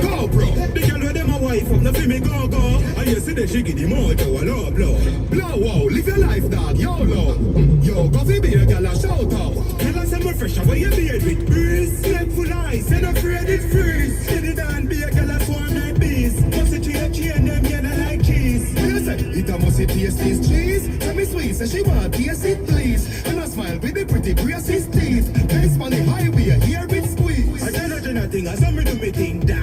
Go bro. The girl with them a wife up, no feel me go go. And you see the she give the mojo a low blow. Blow wow, live your life dog, YOLO. Yo, go fi be a girl a shout out. Tell us I'm fresh, where you beard with breeze. Neck full ice, and afraid it freeze. Steady down, be a girl a swarm like bees. Must it chain them, yeah, not like cheese. You say, it a must it taste this cheese. Tell me sweet, say she want taste it please. And I smile with the pretty braces teeth. Place on the highway, here it squeeze. I don't know nothing, I saw me do me thing, da.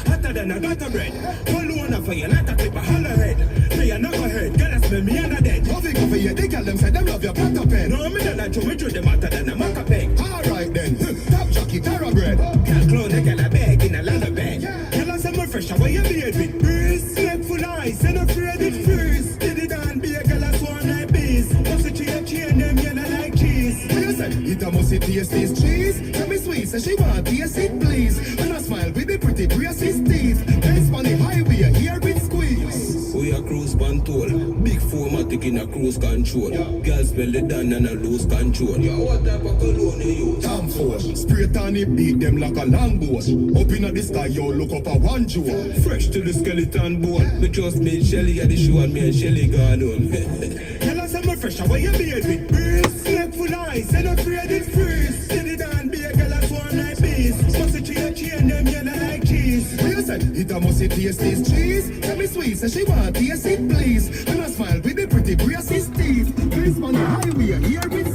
Hotter than a gutter bread. Pull one for you, not a clip a holler head. Say you not go hurt, girl smell me and a dead. Coffee go for you, they girl them say them love your platter pen. No, me don't like to me through them hotter than a maca peg. Alright then, top jockey, Tara bread. Girl clone, they girl a bag in a lullaby. Girl I say more fresh, where you beard with breeze. Neck full ice, and afraid it freeze. Did it and be a girl a swarm like bees. Must it chain them, yeah, not like cheese. You say, it a must it taste this cheese. Tell me sweet, say she want taste it please. And I smile with the pretty braces teeth. Place on the highway, here it squeeze. We a cruise control, big 4matic in a cruise control. Girls spell it down and a lose control. What type of cologne you use? Tom Ford, straight on it, beat them like a longboat. Up in the sky, yo, look up a one jewel. Fresh to the skeleton bone. Me trust me, Shelly at the show and me and Shelly gone home. Tell us I'm fresh, where you beard with breeze. Neck full ice, and afraid it freeze. Steady down, be a girl a swarm like bees. Must it chain them, yeah, not like cheese. You say, it a must it taste this cheese. Tell me sweet, say she want taste it please. And I smile with the pretty braces teeth. Place on the highway, here it